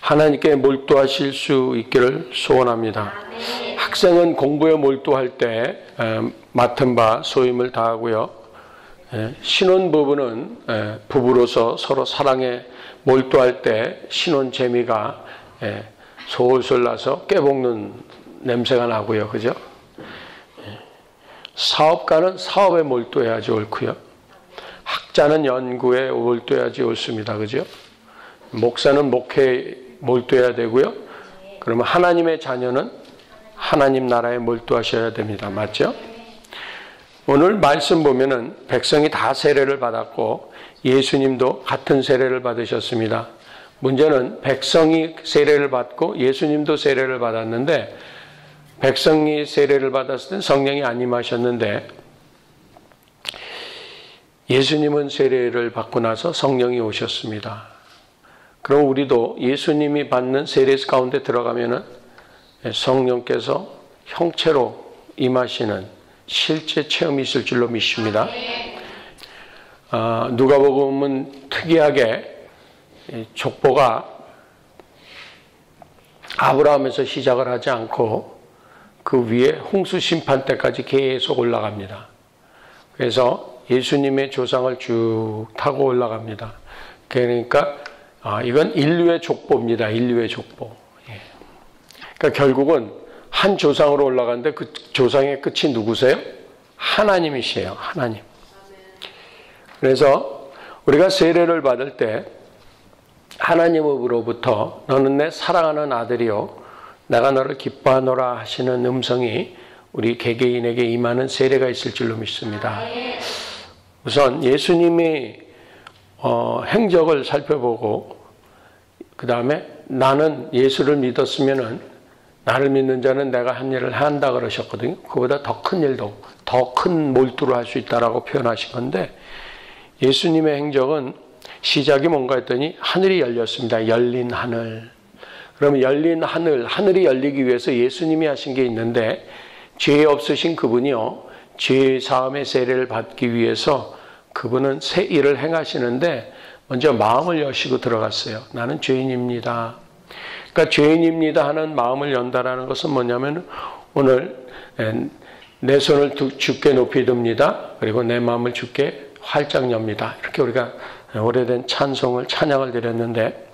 하나님께 몰두하실 수 있기를 소원합니다. 학생은 공부에 몰두할 때 맡은 바 소임을 다하고요. 신혼부부는 부부로서 서로 사랑에 몰두할 때 신혼 재미가 솔솔 나서 깨볶는 냄새가 나고요. 그죠? 사업가는 사업에 몰두해야지 옳고요. 학자는 연구에 몰두해야지 옳습니다. 그죠? 목사는 목회에 몰두해야 되고요. 그러면 하나님의 자녀는 하나님 나라에 몰두하셔야 됩니다. 맞죠? 오늘 말씀 보면은 백성이 다 세례를 받았고 예수님도 같은 세례를 받으셨습니다. 문제는 백성이 세례를 받고 예수님도 세례를 받았는데 백성이 세례를 받았을 땐 성령이 안 임하셨는데 예수님은 세례를 받고 나서 성령이 오셨습니다. 그럼 우리도 예수님이 받는 세례 가운데 들어가면은 성령께서 형체로 임하시는 실제 체험이 있을 줄로 믿습니다. 누가복음은 특이하게 족보가 아브라함에서 시작을 하지 않고 그 위에 홍수 심판 때까지 계속 올라갑니다. 그래서 예수님의 조상을 쭉 타고 올라갑니다. 그러니까 이건 인류의 족보입니다. 인류의 족보. 그러니까 결국은 한 조상으로 올라가는데 그 조상의 끝이 누구세요? 하나님이시에요. 하나님. 그래서 우리가 세례를 받을 때 하나님으로부터 너는 내 사랑하는 아들이요 내가 너를 기뻐하노라 하시는 음성이 우리 개개인에게 임하는 세례가 있을 줄로 믿습니다. 우선 예수님의 행적을 살펴보고 그 다음에 나는 예수를 믿었으면은 나를 믿는 자는 내가 한 일을 한다 그러셨거든요. 그보다 더 큰 일도 더 큰 몰두를 할 수 있다라고 표현하신 건데 예수님의 행적은 시작이 뭔가 했더니 하늘이 열렸습니다. 열린 하늘. 그러면 열린 하늘이 열리기 위해서 예수님이 하신 게 있는데 죄 없으신 그분이요. 죄 사함의 세례를 받기 위해서 그분은 새 일을 행하시는데 먼저 마음을 여시고 들어갔어요. 나는 죄인입니다. 그러니까 죄인입니다 하는 마음을 연다라는 것은 뭐냐면 오늘 내 손을 주께 높이 듭니다. 그리고 내 마음을 주께 활짝 엽니다. 이렇게 우리가 오래된 찬양을 드렸는데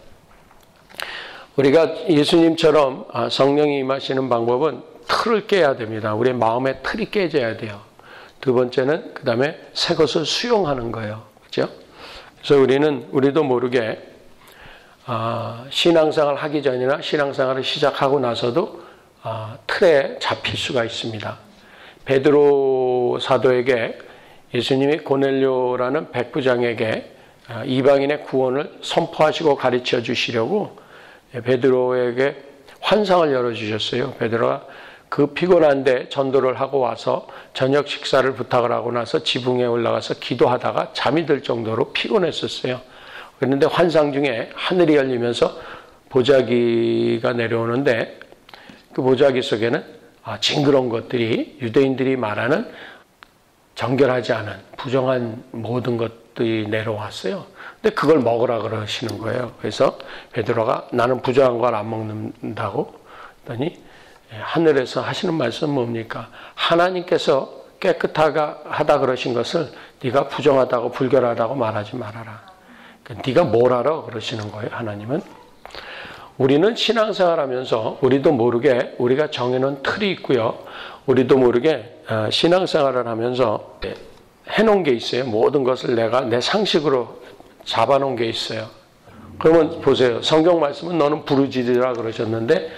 우리가 예수님처럼 성령이 임하시는 방법은 틀을 깨야 됩니다. 우리의 마음의 틀이 깨져야 돼요. 두 번째는 그 다음에 새 것을 수용하는 거예요. 그렇죠? 그래서 우리도 모르게 신앙생활 하기 전이나 신앙생활을 시작하고 나서도 틀에 잡힐 수가 있습니다. 베드로 사도에게 예수님이 고넬료라는 백부장에게 이방인의 구원을 선포하시고 가르쳐 주시려고 베드로에게 환상을 열어주셨어요. 베드로가 그 피곤한데 전도를 하고 와서 저녁 식사를 부탁을 하고 나서 지붕에 올라가서 기도하다가 잠이 들 정도로 피곤했었어요. 그런데 환상 중에 하늘이 열리면서 보자기가 내려오는데 그 보자기 속에는 징그러운 것들이 유대인들이 말하는 정결하지 않은 부정한 모든 것들이 내려왔어요. 근데 그걸 먹으라 그러시는 거예요. 그래서 베드로가 나는 부정한 걸 안 먹는다고 했더니 하늘에서 하시는 말씀은 뭡니까? 하나님께서 깨끗하다 그러신 것을 네가 부정하다고 불결하다고 말하지 말아라. 네가 뭘 알아? 그러시는 거예요. 하나님은. 우리는 신앙생활하면서 우리도 모르게 우리가 정해놓은 틀이 있고요. 우리도 모르게 신앙생활을 하면서 해놓은 게 있어요. 모든 것을 내가 내 상식으로 잡아놓은 게 있어요. 그러면 보세요. 성경 말씀은 너는 부르짖으라 그러셨는데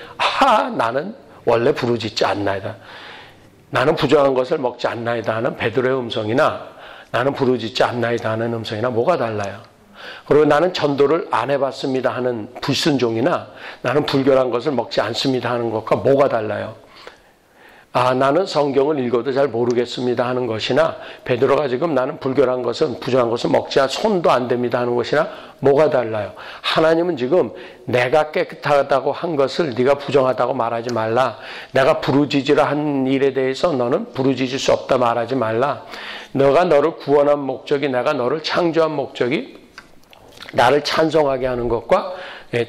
나는 원래 부르짖지 않나이다. 나는 부정한 것을 먹지 않나이다 하는 베드로의 음성이나 나는 부르짖지 않나이다 하는 음성이나 뭐가 달라요? 그리고 나는 전도를 안 해봤습니다 하는 불순종이나 나는 불결한 것을 먹지 않습니다 하는 것과 뭐가 달라요? 나는 성경을 읽어도 잘 모르겠습니다 하는 것이나 베드로가 지금 나는 불결한 것은 부정한 것은 먹지 손도 안 됩니다 하는 것이나 뭐가 달라요? 하나님은 지금 내가 깨끗하다고 한 것을 네가 부정하다고 말하지 말라. 내가 부르짖으라 한 일에 대해서 너는 부르짖을 수 없다 말하지 말라. 너가 너를 구원한 목적이 내가 너를 창조한 목적이 나를 찬송하게 하는 것과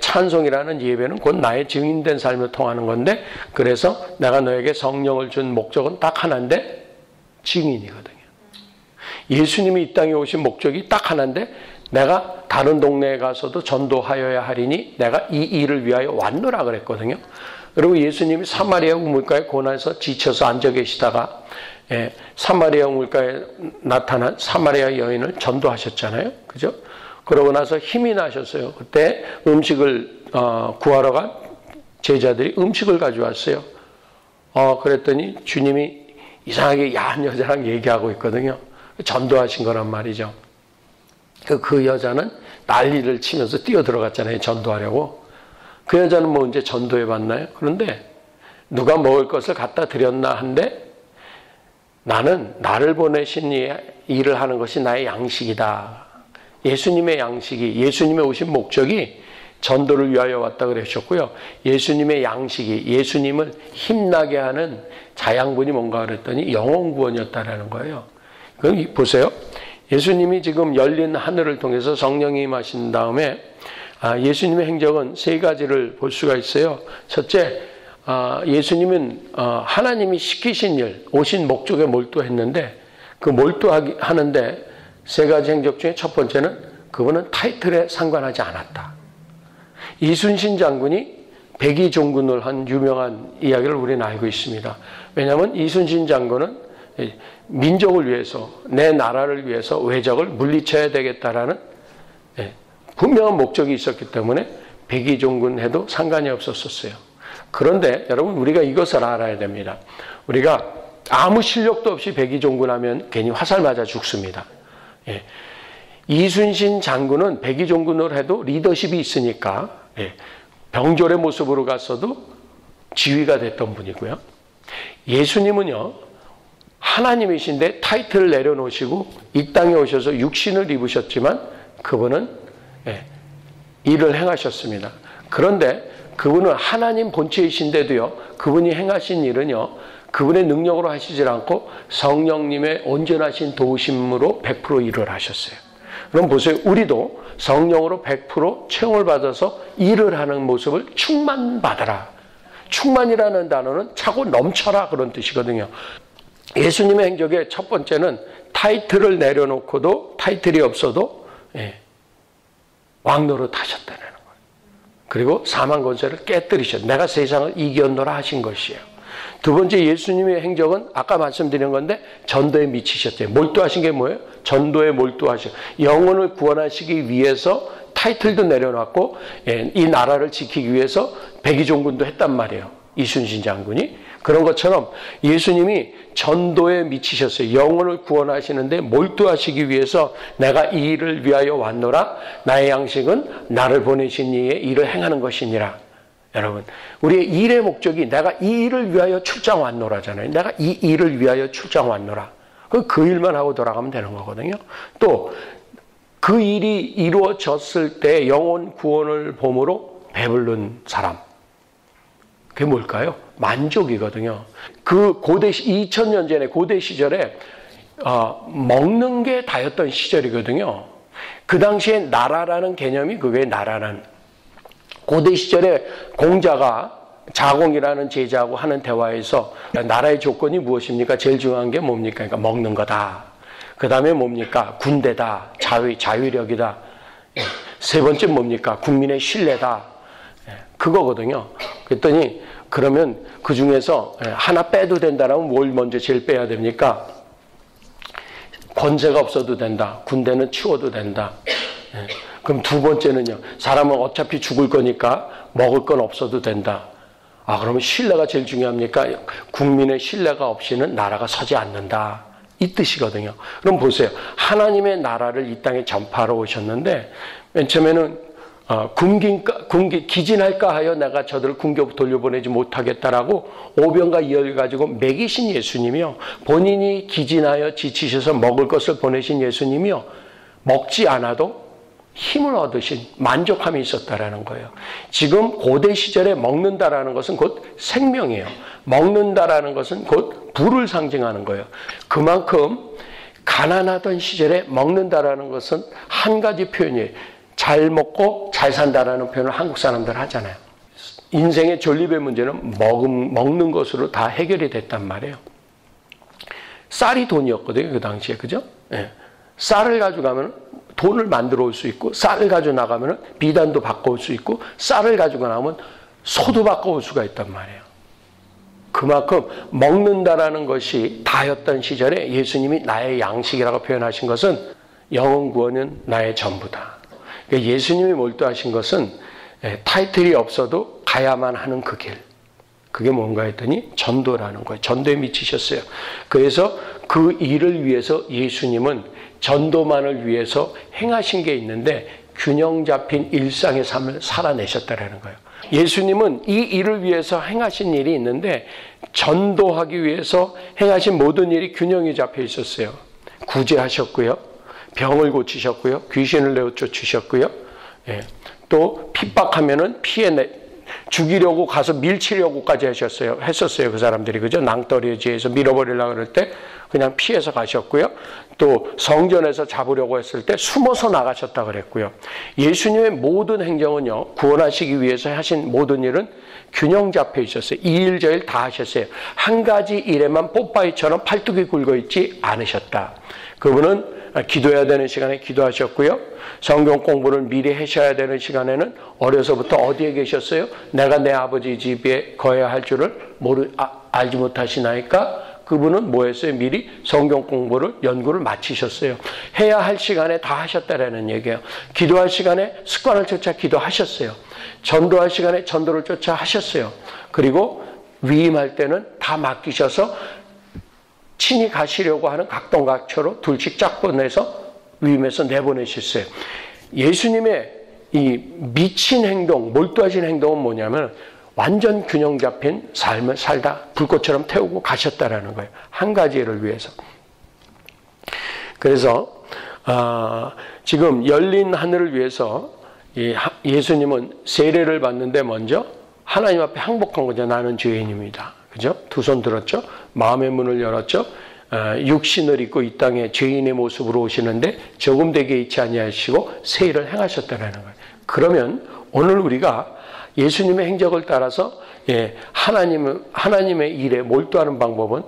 찬송이라는 예배는 곧 나의 증인된 삶을 통하는 건데, 그래서 내가 너에게 성령을 준 목적은 딱 하나인데 증인이거든요. 예수님이 이 땅에 오신 목적이 딱 하나인데, 내가 다른 동네에 가서도 전도하여야 하리니 내가 이 일을 위하여 왔노라 그랬거든요. 그리고 예수님이 사마리아 우물가에 고난에서 지쳐서 앉아 계시다가 사마리아 우물가에 나타난 사마리아 여인을 전도하셨잖아요. 그죠? 그러고 나서 힘이 나셨어요. 그때 음식을 구하러 간 제자들이 음식을 가져왔어요. 그랬더니 주님이 이상하게 야한 여자랑 얘기하고 있거든요. 전도하신 거란 말이죠. 그 여자는 난리를 치면서 뛰어들어갔잖아요. 전도하려고. 그 여자는 뭐 언제 전도해 봤나요? 그런데 누가 먹을 것을 갖다 드렸나 한데, 나는 나를 보내신 일을 하는 것이 나의 양식이다. 예수님의 양식이, 예수님의 오신 목적이 전도를 위하여 왔다 그러셨고요. 예수님의 양식이, 예수님을 힘나게 하는 자양분이 뭔가 그랬더니 영혼 구원이었다라는 거예요. 그럼 보세요. 예수님이 지금 열린 하늘을 통해서 성령이 임하신 다음에 예수님의 행적은 세 가지를 볼 수가 있어요. 첫째, 예수님은 하나님이 시키신 일, 오신 목적에 몰두했는데, 그 몰두하는데 세 가지 행적 중에 첫 번째는 그분은 타이틀에 상관하지 않았다. 이순신 장군이 백의종군을 한 유명한 이야기를 우리는 알고 있습니다. 왜냐하면 이순신 장군은 민족을 위해서, 내 나라를 위해서 외적을 물리쳐야 되겠다라는 분명한 목적이 있었기 때문에 백의종군 해도 상관이 없었어요. 그런데 여러분, 우리가 이것을 알아야 됩니다. 우리가 아무 실력도 없이 백의종군하면 괜히 화살 맞아 죽습니다. 이순신 장군은 백의종군을 해도 리더십이 있으니까 병졸의 모습으로 갔어도 지휘가 됐던 분이고요. 예수님은요, 하나님이신데 타이틀을 내려놓으시고 이 땅에 오셔서 육신을 입으셨지만 그분은 일을 행하셨습니다. 그런데 그분은 하나님 본체이신데도요, 그분이 행하신 일은요, 그분의 능력으로 하시질 않고 성령님의 온전하신 도우심으로 100% 일을 하셨어요. 그럼 보세요. 우리도 성령으로 100% 채용을 받아서 일을 하는 모습을 충만받아라. 충만이라는 단어는 차고 넘쳐라 그런 뜻이거든요. 예수님의 행적의 첫 번째는 타이틀을 내려놓고도, 타이틀이 없어도 왕노릇 하셨다는 거예요. 그리고 사망 권세를 깨뜨리셨어요. 내가 세상을 이겼노라 하신 것이에요. 두 번째, 예수님의 행적은 아까 말씀드린 건데 전도에 미치셨대요. 몰두하신 게 뭐예요? 전도에 몰두하셔. 영혼을 구원하시기 위해서 타이틀도 내려놨고 이 나라를 지키기 위해서 백의종군도 했단 말이에요. 이순신 장군이. 그런 것처럼 예수님이 전도에 미치셨어요. 영혼을 구원하시는데 몰두하시기 위해서 내가 이 일을 위하여 왔노라. 나의 양식은 나를 보내신 이의 일을 행하는 것이니라. 여러분, 우리의 일의 목적이 내가 이 일을 위하여 출장 왔노라잖아요. 내가 이 일을 위하여 출장 왔노라. 그 일만 하고 돌아가면 되는 거거든요. 또 그 일이 이루어졌을 때 영혼 구원을 봄으로 배부른 사람. 그게 뭘까요? 만족이거든요. 그 고대 2000년 전에 고대 시절에 먹는 게 다였던 시절이거든요. 그 당시에 나라라는 개념이 그게 나라는, 고대 시절에 공자가 자공이라는 제자하고 하는 대화에서 나라의 조건이 무엇입니까? 제일 중요한 게 뭡니까? 그러니까 먹는 거다. 그 다음에 뭡니까? 군대다. 자위력이다. 세 번째 뭡니까? 국민의 신뢰다. 그거거든요. 그랬더니 그러면 그 중에서 하나 빼도 된다라면 뭘 먼저 제일 빼야 됩니까? 권세가 없어도 된다. 군대는 치워도 된다. 그럼 두 번째는요. 사람은 어차피 죽을 거니까 먹을 건 없어도 된다. 그러면 신뢰가 제일 중요합니까? 국민의 신뢰가 없이는 나라가 서지 않는다. 이 뜻이거든요. 그럼 보세요. 하나님의 나라를 이 땅에 전파하러 오셨는데 맨 처음에는 기진할까 하여 내가 저들을 궁교 돌려보내지 못하겠다라고 오병과 이어를 가지고 먹이신 예수님이요. 본인이 기진하여 지치셔서 먹을 것을 보내신 예수님이요. 먹지 않아도 힘을 얻으신 만족함이 있었다라는 거예요. 지금 고대 시절에 먹는다라는 것은 곧 생명이에요. 먹는다라는 것은 곧 부를 상징하는 거예요. 그만큼 가난하던 시절에 먹는다라는 것은 한 가지 표현이에요. 잘 먹고 잘 산다라는 표현을 한국 사람들 하잖아요. 인생의 존립의 문제는 먹는 것으로 다 해결이 됐단 말이에요. 쌀이 돈이었거든요, 그 당시에. 그죠? 예. 쌀을 가져가면 돈을 만들어 올 수 있고, 쌀을 가지고 나가면 비단도 바꿔올 수 있고, 쌀을 가지고 나오면 소도 바꿔올 수가 있단 말이에요. 그만큼 먹는다라는 것이 다였던 시절에 예수님이 나의 양식이라고 표현하신 것은 영혼 구원은 나의 전부다. 그러니까 예수님이 몰두하신 것은 타이틀이 없어도 가야만 하는 그 길. 그게 뭔가 했더니 전도라는 거예요. 전도에 미치셨어요. 그래서 그 일을 위해서 예수님은 전도만을 위해서 행하신 게 있는데 균형 잡힌 일상의 삶을 살아내셨다라는 거예요. 예수님은 이 일을 위해서 행하신 일이 있는데 전도하기 위해서 행하신 모든 일이 균형이 잡혀 있었어요. 구제하셨고요. 병을 고치셨고요. 귀신을 내쫓으셨고요. 또 핍박하면은 죽이려고 가서 밀치려고까지 했었어요. 그 사람들이. 그죠? 낭떠러지에서 밀어버리려고 그럴 때 그냥 피해서 가셨고요. 또 성전에서 잡으려고 했을 때 숨어서 나가셨다 그랬고요. 예수님의 모든 행정은요, 구원하시기 위해서 하신 모든 일은 균형 잡혀 있었어요. 이 일 저 일 다 하셨어요. 한 가지 일에만 뽀빠이처럼 팔뚝이 굵어 있지 않으셨다. 그분은 기도해야 되는 시간에 기도하셨고요. 성경 공부를 미리 하셔야 되는 시간에는 어려서부터 어디에 계셨어요? 내가 내 아버지 집에 거해야 할 줄을 알지 못하시나이까? 그분은 뭐 했어요? 미리 성경 공부를 연구를 마치셨어요. 해야 할 시간에 다 하셨다라는 얘기예요. 기도할 시간에 습관을 쫓아 기도하셨어요. 전도할 시간에 전도를 쫓아 하셨어요. 그리고 위임할 때는 다 맡기셔서 친히 가시려고 하는 각동각처로 둘씩 쫙 보내서 위임해서 내보내셨어요. 예수님의 이 미친 행동, 몰두하신 행동은 뭐냐면 완전 균형 잡힌 삶을 살다 불꽃처럼 태우고 가셨다라는 거예요. 한 가지 일을 위해서. 그래서 지금 열린 하늘을 위해서 예수님은 세례를 받는데 먼저 하나님 앞에 항복한 거죠. 나는 죄인입니다. 그죠? 두 손 들었죠? 마음의 문을 열었죠? 육신을 입고 이 땅에 죄인의 모습으로 오시는데 조금 되게 잊지 아니하시고 새 일을 행하셨다는 거예요. 그러면 오늘 우리가 예수님의 행적을 따라서 하나님의 일에 몰두하는 방법은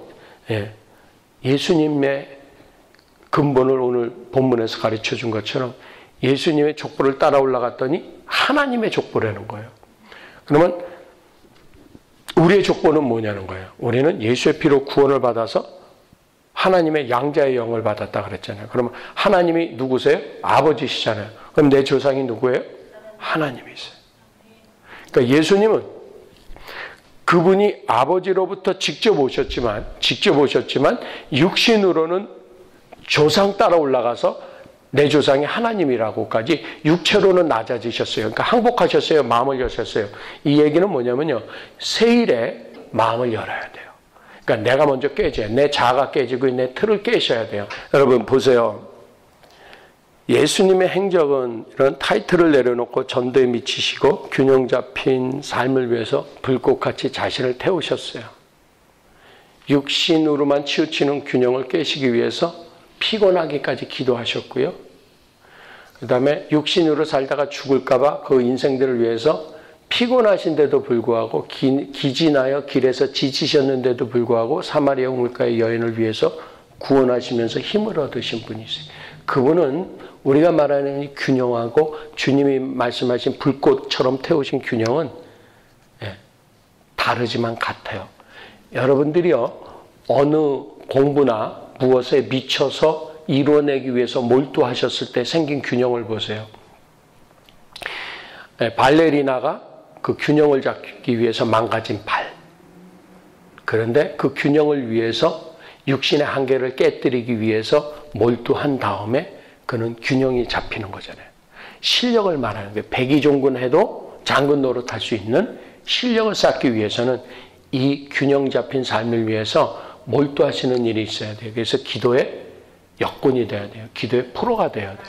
예수님의 근본을 오늘 본문에서 가르쳐 준 것처럼 예수님의 족보를 따라 올라갔더니 하나님의 족보라는 거예요. 그러면 우리의 족보는 뭐냐는 거예요. 우리는 예수의 피로 구원을 받아서 하나님의 양자의 영을 받았다 그랬잖아요. 그러면 하나님이 누구세요? 아버지시잖아요. 그럼 내 조상이 누구예요? 하나님이세요. 그러니까 예수님은 그분이 아버지로부터 직접 오셨지만 육신으로는 조상 따라 올라가서 내 조상이 하나님이라고까지 육체로는 낮아지셨어요. 그러니까 항복하셨어요. 마음을 여셨어요. 이 얘기는 뭐냐면요. 새 일에 마음을 열어야 돼요. 그러니까 내가 먼저 깨져요. 내 자아가 깨지고 내 틀을 깨셔야 돼요. 여러분 보세요. 예수님의 행적은 이런 타이틀을 내려놓고 전도에 미치시고 균형 잡힌 삶을 위해서 불꽃같이 자신을 태우셨어요. 육신으로만 치우치는 균형을 깨시기 위해서 피곤하기까지 기도하셨고요. 그 다음에 육신으로 살다가 죽을까 봐 그 인생들을 위해서 피곤하신데도 불구하고 기진하여 길에서 지치셨는데도 불구하고 사마리아 우물가의 여인을 위해서 구원하시면서 힘을 얻으신 분이세요. 그분은 우리가 말하는 균형하고 주님이 말씀하신 불꽃처럼 태우신 균형은 다르지만 같아요. 여러분들이요, 어느 공부나 무엇에 미쳐서 이루어내기 위해서 몰두하셨을 때 생긴 균형을 보세요. 발레리나가 그 균형을 잡기 위해서 망가진 발. 그런데 그 균형을 위해서 육신의 한계를 깨뜨리기 위해서 몰두한 다음에 그는 균형이 잡히는 거잖아요. 실력을 말하는 거예요. 백의종군해도 장군 노릇할 수 있는 실력을 쌓기 위해서는 이 균형 잡힌 삶을 위해서 몰두하시는 일이 있어야 돼요. 그래서 기도의 역군이 돼야 돼요. 기도의 프로가 돼야 돼요.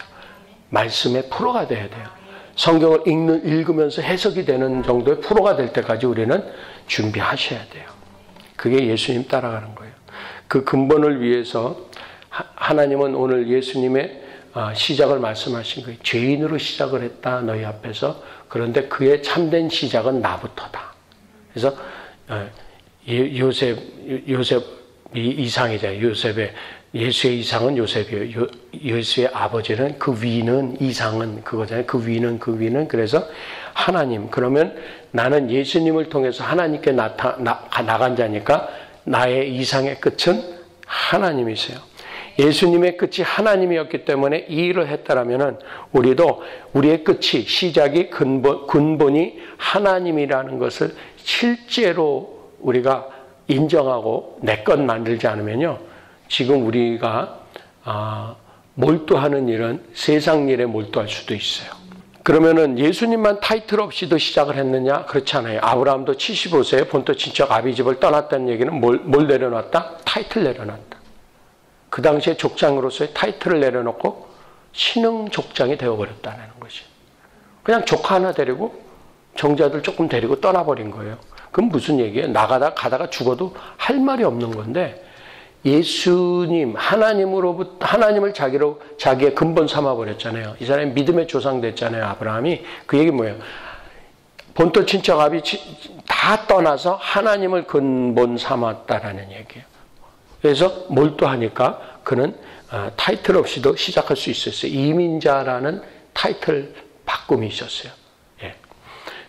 말씀의 프로가 돼야 돼요. 성경을 읽으면서 해석이 되는 정도의 프로가 될 때까지 우리는 준비하셔야 돼요. 그게 예수님 따라가는 거예요. 그 근본을 위해서 하나님은 오늘 예수님의 시작을 말씀하신 거예요. 죄인으로 시작을 했다 너희 앞에서. 그런데 그의 참된 시작은 나부터다. 그래서 요셉이 이상이잖아요. 예수의 이상은 요셉이에요. 예수의 아버지는 그 위는 이상은 그거잖아요. 그 위는 그래서 하나님. 그러면 나는 예수님을 통해서 하나님께 나간 자니까 나의 이상의 끝은 하나님이세요. 예수님의 끝이 하나님이었기 때문에 이 일을 했다라면은 우리도 우리의 끝이 시작이 근본이 하나님이라는 것을 실제로 우리가 인정하고 내 것 만들지 않으면요, 지금 우리가 몰두하는 일은 세상 일에 몰두할 수도 있어요. 그러면은 예수님만 타이틀 없이도 시작을 했느냐? 그렇지 않아요. 아브라함도 75세에 본토 친척 아비집을 떠났다는 얘기는 뭘 내려놨다? 타이틀 내려놨다. 그 당시에 족장으로서의 타이틀을 내려놓고 신흥 족장이 되어버렸다는 것이. 그냥 조카 하나 데리고 정자들 조금 데리고 떠나버린 거예요. 그럼 무슨 얘기예요? 가다가 죽어도 할 말이 없는 건데, 예수님, 하나님을 자기의 근본 삼아버렸잖아요. 이 사람이 믿음의 조상 됐잖아요, 아브라함이. 그 얘기 뭐예요? 본토 친척 아비 다 떠나서 하나님을 근본 삼았다라는 얘기예요. 그래서 몰두하니까 그는 타이틀 없이도 시작할 수 있었어요. 이민자라는 타이틀 바꿈이 있었어요. 예.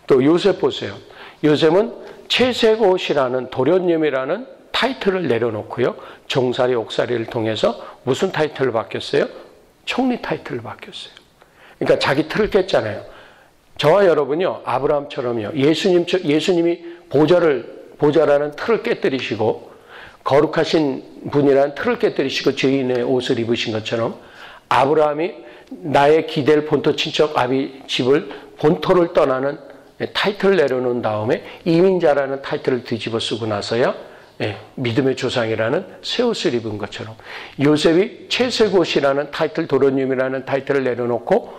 또 요셉 보세요. 요셉은 채색옷이라는 도련님이라는 타이틀을 내려놓고요, 종살이 옥살이를 통해서 무슨 타이틀을 바뀌었어요? 총리 타이틀을 바뀌었어요. 그러니까 자기 틀을 깼잖아요. 저와 여러분요, 아브라함처럼요, 예수님이 보좌라는 틀을 깨뜨리시고 거룩하신 분이라는 틀을 깨뜨리시고 죄인의 옷을 입으신 것처럼, 아브라함이 나의 기댈 본토 친척 아비 집을 본토를 떠나는 타이틀을 내려놓은 다음에 이민자라는 타이틀을 뒤집어 쓰고 나서야 믿음의 조상이라는 새 옷을 입은 것처럼, 요셉이 채색옷이라는 타이틀, 도련님이라는 타이틀을 내려놓고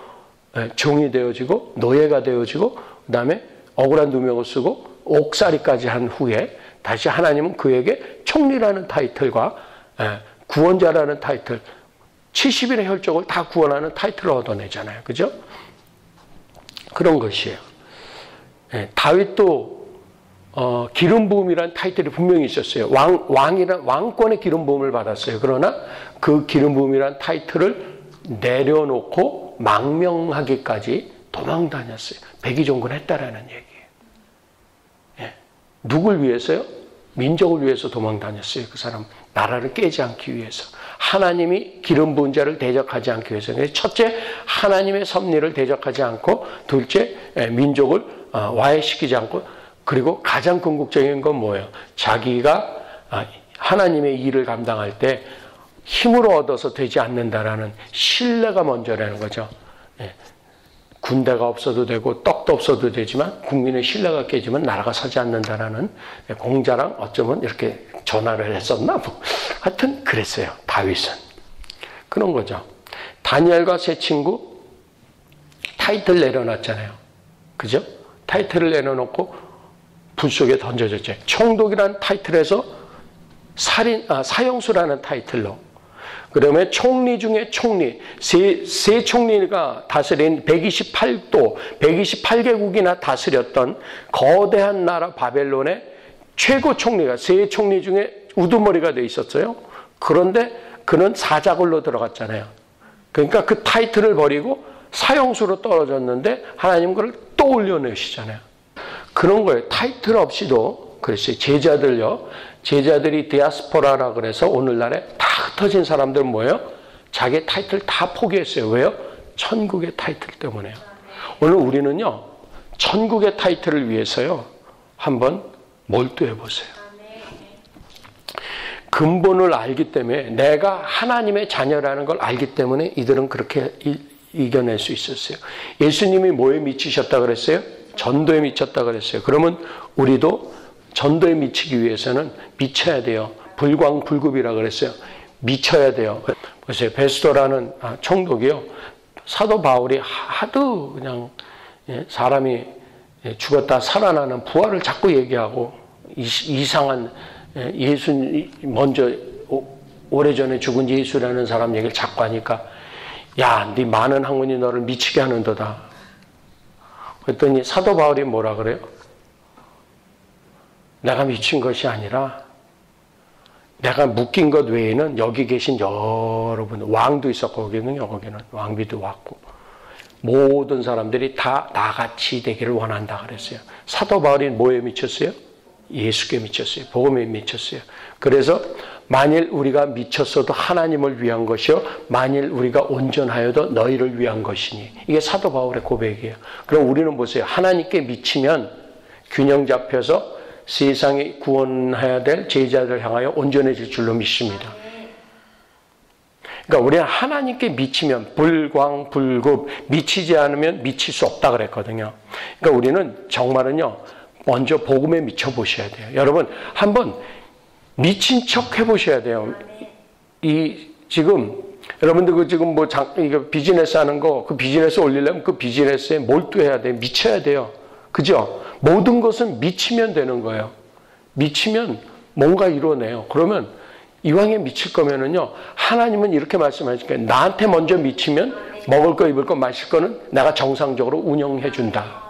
종이 되어지고 노예가 되어지고 그 다음에 억울한 누명을 쓰고 옥살이까지 한 후에 다시 하나님은 그에게 총리라는 타이틀과 구원자라는 타이틀, 70인의 혈족을 다 구원하는 타이틀을 얻어내잖아요. 그죠? 그런 것이에요. 다윗도 기름 부음이라는 타이틀이 분명히 있었어요. 왕권의 기름 부음을 받았어요. 그러나 그 기름 부음이라는 타이틀을 내려놓고 망명하기까지 도망 다녔어요. 백의종군했다라는 얘기예요. 예. 누굴 위해서요? 민족을 위해서 도망 다녔어요. 그 사람 나라를 깨지 않기 위해서, 하나님이 기름 부은 자를 대적하지 않기 위해서. 첫째, 하나님의 섭리를 대적하지 않고, 둘째, 민족을 와해시키지 않고, 그리고 가장 궁극적인 건 뭐예요? 자기가 하나님의 일을 감당할 때 힘으로 얻어서 되지 않는다라는 신뢰가 먼저라는 거죠. 예. 군대가 없어도 되고 떡도 없어도 되지만 국민의 신뢰가 깨지면 나라가 서지 않는다라는 공자랑 어쩌면 이렇게 전화를 했었나? 하여튼 그랬어요. 다윗은. 그런 거죠. 다니엘과 세 친구 타이틀 내려놨잖아요. 그죠? 타이틀을 내려놓고 불 속에 던져졌죠. 총독이라는 타이틀에서 사형수라는 타이틀로. 그러면 총리 중에 총리, 세 총리가 다스린 128도, 128개국이나 다스렸던 거대한 나라 바벨론의 최고 총리가 세 총리 중에 우두머리가 돼 있었어요. 그런데 그는 사자굴로 들어갔잖아요. 그러니까 그 타이틀을 버리고 사형수로 떨어졌는데 하나님 그걸 또 올려내시잖아요. 그런 거예요. 타이틀 없이도 그랬어요. 제자들이 디아스포라라 그래서 오늘날에 다 흩어진 사람들은 뭐예요? 자기 타이틀 다 포기했어요. 왜요? 천국의 타이틀 때문에요. 오늘 우리는요, 천국의 타이틀을 위해서요, 한번 몰두해 보세요. 근본을 알기 때문에, 내가 하나님의 자녀라는 걸 알기 때문에 이들은 그렇게 이겨낼 수 있었어요. 예수님이 뭐에 미치셨다 그랬어요? 전도에 미쳤다 그랬어요. 그러면 우리도 전도에 미치기 위해서는 미쳐야 돼요. 불광불급이라 그랬어요. 미쳐야 돼요. 보세요. 베스도라는 총독이요, 사도 바울이 하도 그냥 사람이 죽었다 살아나는 부활을 자꾸 얘기하고 이상한 예수, 먼저 오래전에 죽은 예수라는 사람 얘기를 자꾸 하니까 야, 네 많은 학문이 너를 미치게 하는도다. 그랬더니 사도 바울이 뭐라 그래요? 내가 미친 것이 아니라 내가 묶인 것 외에는 여기 계신 여러분, 왕도 있었거든요. 거기는 왕비도 왔고 모든 사람들이 다 나같이 되기를 원한다 그랬어요. 사도 바울이 뭐에 미쳤어요? 예수께 미쳤어요. 복음에 미쳤어요. 그래서 만일 우리가 미쳤어도 하나님을 위한 것이요 만일 우리가 온전하여도 너희를 위한 것이니. 이게 사도 바울의 고백이에요. 그럼 우리는 보세요. 하나님께 미치면 균형 잡혀서 세상에 구원해야 될 제자들을 향하여 온전해질 줄로 믿습니다. 그러니까 우리는 하나님께 미치면 불광불급, 미치지 않으면 미칠 수 없다 그랬거든요. 그러니까 우리는 정말은요 먼저 복음에 미쳐 보셔야 돼요. 여러분 한번 미친 척 해보셔야 돼요. 지금 여러분들 지금 이거 비즈니스 하는 거 그 비즈니스 올리려면 그 비즈니스에 몰두해야 돼요. 미쳐야 돼요. 그죠? 모든 것은 미치면 되는 거예요. 미치면 뭔가 이루어내요. 그러면 이왕에 미칠 거면은요, 하나님은 이렇게 말씀하실 거예요. 나한테 먼저 미치면 먹을 거, 입을 거, 마실 거는 내가 정상적으로 운영해 준다.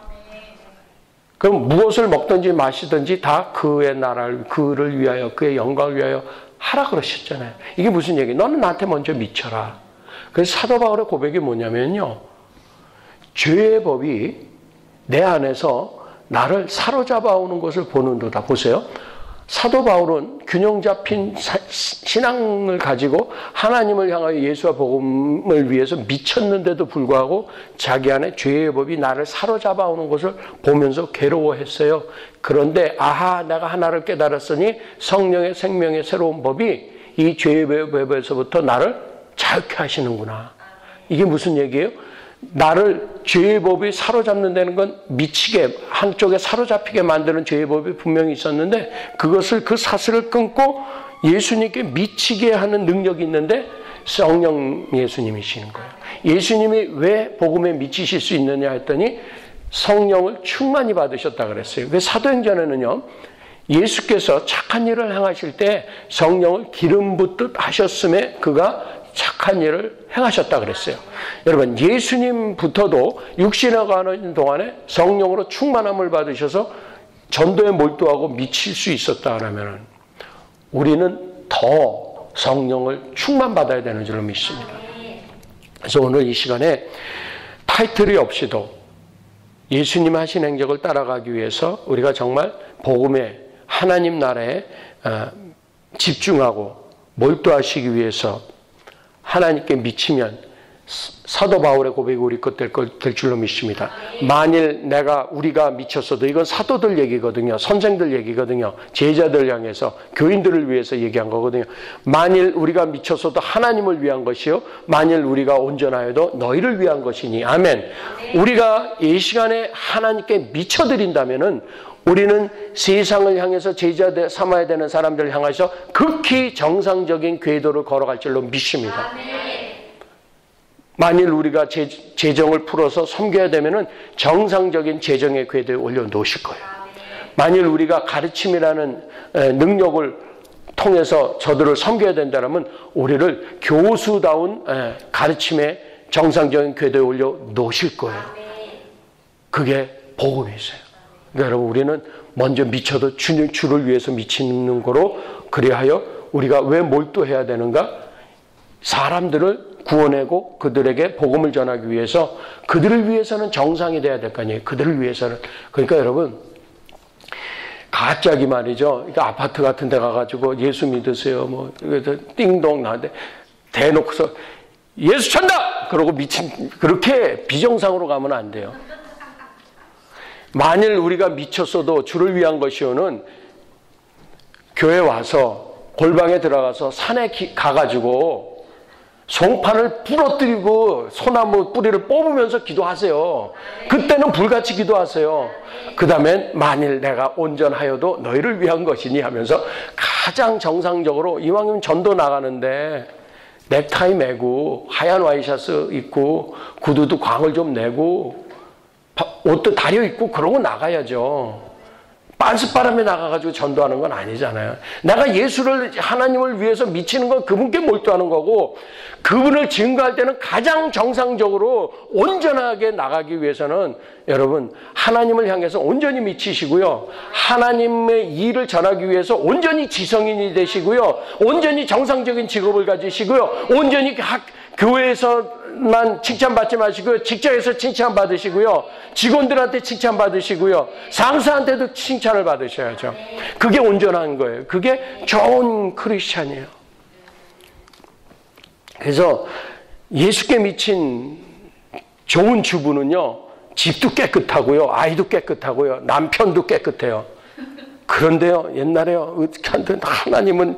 그럼 무엇을 먹든지 마시든지 다 그의 나라를, 그를 위하여, 그의 영광을 위하여 하라 그러셨잖아요. 이게 무슨 얘기예요? 너는 나한테 먼저 미쳐라. 그래서 사도 바울의 고백이 뭐냐면요, 죄의 법이 내 안에서 나를 사로잡아 오는 것을 보는도다. 보세요. 사도 바울은 균형 잡힌 신앙을 가지고 하나님을 향하여 예수와 복음을 위해서 미쳤는데도 불구하고 자기 안에 죄의 법이 나를 사로잡아 오는 것을 보면서 괴로워했어요. 그런데 아하, 내가 하나를 깨달았으니 성령의 생명의 새로운 법이 이 죄의 법에서부터 나를 자유케 하시는구나. 이게 무슨 얘기예요? 나를 죄의 법이 사로잡는 데는 건 미치게 한쪽에 사로잡히게 만드는 죄의 법이 분명히 있었는데 그것을 그 사슬을 끊고 예수님께 미치게 하는 능력이 있는데 성령 예수님이시는 거예요. 예수님이 왜 복음에 미치실 수 있느냐 했더니 성령을 충만히 받으셨다 그랬어요. 그 사도행전에는요, 예수께서 착한 일을 행하실 때 성령을 기름 붓듯 하셨음에 그가 착한 일을 행하셨다 그랬어요. 여러분, 예수님부터도 육신에 가는 동안에 성령으로 충만함을 받으셔서 전도에 몰두하고 미칠 수 있었다라면 우리는 더 성령을 충만받아야 되는 줄로 믿습니다. 그래서 오늘 이 시간에 타이틀이 없이도 예수님 하신 행적을 따라가기 위해서 우리가 정말 복음에 하나님 나라에 집중하고 몰두하시기 위해서 하나님께 미치면 사도 바울의 고백이 우리 것 될 줄로 믿습니다. 만일 우리가 미쳤어도, 이건 사도들 얘기거든요. 선생들 얘기거든요. 제자들 향해서, 교인들을 위해서 얘기한 거거든요. 만일 우리가 미쳤어도 하나님을 위한 것이요 만일 우리가 온전하여도 너희를 위한 것이니. 아멘. 우리가 이 시간에 하나님께 미쳐드린다면은 우리는 세상을 향해서 제자 삼아야 되는 사람들을 향해서 극히 정상적인 궤도를 걸어갈 줄로 믿습니다. 만일 우리가 재정을 풀어서 섬겨야 되면은 정상적인 재정의 궤도에 올려놓으실 거예요. 만일 우리가 가르침이라는 능력을 통해서 저들을 섬겨야 된다면 우리를 교수다운 가르침의 정상적인 궤도에 올려놓으실 거예요. 그게 복음이세요. 그러니까 여러분, 우리는 먼저 미쳐도 주를 위해서 미치는 거로, 그리하여 우리가 왜 몰두해야 되는가? 사람들을 구원하고 그들에게 복음을 전하기 위해서, 그들을 위해서는 정상이 돼야 될 거 아니에요. 그들을 위해서는. 그러니까 여러분, 갑자기 말이죠. 그러니까 아파트 같은 데 가가지고 예수 믿으세요. 뭐, 그래서 띵동 나한테 대놓고서 예수 찬다! 그러고 그렇게 비정상으로 가면 안 돼요. 만일 우리가 미쳤어도 주를 위한 것이오는 교회 와서 골방에 들어가서 산에 가가지고 송판을 부러뜨리고 소나무 뿌리를 뽑으면서 기도하세요. 그때는 불같이 기도하세요. 그 다음엔 만일 내가 온전하여도 너희를 위한 것이니 하면서 가장 정상적으로, 이왕이면 전도 나가는데 넥타이 매고 하얀 와이셔츠 입고 구두도 광을 좀 내고 옷도 다려 입고 그러고 나가야죠. 빤스바람에 나가가지고 전도하는 건 아니잖아요. 내가 하나님을 위해서 미치는 건 그분께 몰두하는 거고, 그분을 증거할 때는 가장 정상적으로 온전하게 나가기 위해서는 여러분 하나님을 향해서 온전히 미치시고요, 하나님의 일을 전하기 위해서 온전히 지성인이 되시고요, 온전히 정상적인 직업을 가지시고요, 온전히 교회에서만 칭찬받지 마시고요, 직장에서 칭찬받으시고요, 직원들한테 칭찬받으시고요, 상사한테도 칭찬을 받으셔야죠. 그게 온전한 거예요. 그게 좋은 크리스찬이에요. 그래서 예수께 미친 좋은 주부는요, 집도 깨끗하고요, 아이도 깨끗하고요, 남편도 깨끗해요. 그런데요, 옛날에요, 하나님은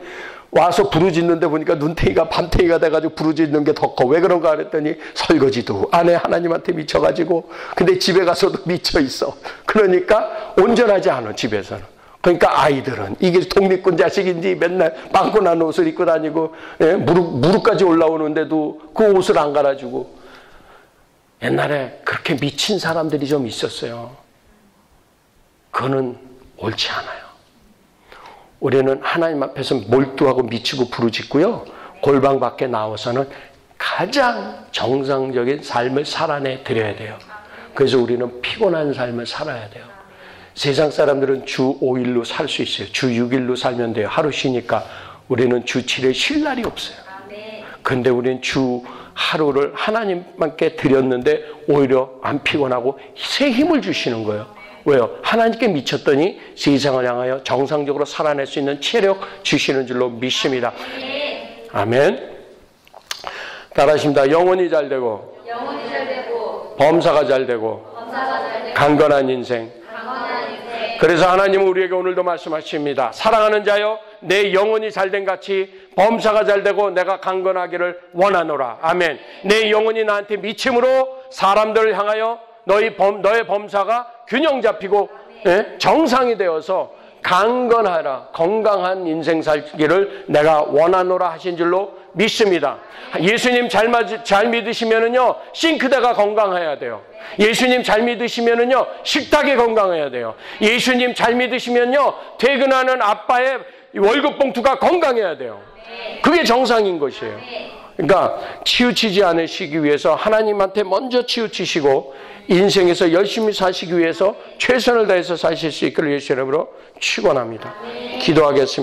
와서 부르짖는데 보니까 눈탱이가 밤탱이가 돼가지고 부르짖는 게 더 커. 왜 그런가 그랬더니 설거지도 안 해. 하나님한테 미쳐가지고. 근데 집에 가서도 미쳐있어. 그러니까 온전하지 않아, 집에서는. 그러니까 아이들은 이게 독립군 자식인지 맨날 빵꾸난 옷을 입고 다니고, 무릎까지 올라오는데도 그 옷을 안 갈아주고. 옛날에 그렇게 미친 사람들이 좀 있었어요. 그거는 옳지 않아요. 우리는 하나님 앞에서 몰두하고 미치고 부르짖고요, 골방 밖에 나와서는 가장 정상적인 삶을 살아내 드려야 돼요. 그래서 우리는 피곤한 삶을 살아야 돼요. 세상 사람들은 주 5일로 살 수 있어요. 주 6일로 살면 돼요. 하루 쉬니까. 우리는 주 7일 쉴 날이 없어요. 그런데 우리는 주 하루를 하나님께 드렸는데 오히려 안 피곤하고 새 힘을 주시는 거예요. 왜요? 하나님께 미쳤더니 세상을 향하여 정상적으로 살아낼 수 있는 체력 주시는 줄로 믿습니다. 아멘. 따라하십니다. 영혼이 잘 되고, 범사가 잘 되고, 강건한 인생. 그래서 하나님은 우리에게 오늘도 말씀하십니다. 사랑하는 자여, 내 영혼이 잘된 같이 범사가 잘 되고 내가 강건하기를 원하노라. 아멘. 내 영혼이 나한테 미침으로 사람들을 향하여 너의 범사가 균형 잡히고 정상이 되어서 강건하라, 건강한 인생 살기를 내가 원하노라 하신 줄로 믿습니다. 예수님 잘 믿으시면은요, 싱크대가 건강해야 돼요. 예수님 잘 믿으시면은요, 식탁이 건강해야 돼요. 예수님 잘 믿으시면요, 퇴근하는 아빠의 월급 봉투가 건강해야 돼요. 그게 정상인 것이에요. 그러니까 치우치지 않으시기 위해서 하나님한테 먼저 치우치시고 인생에서 열심히 사시기 위해서 최선을 다해서 사실 수 있기를 예수 이름으로 축원합니다. 기도하겠습니다.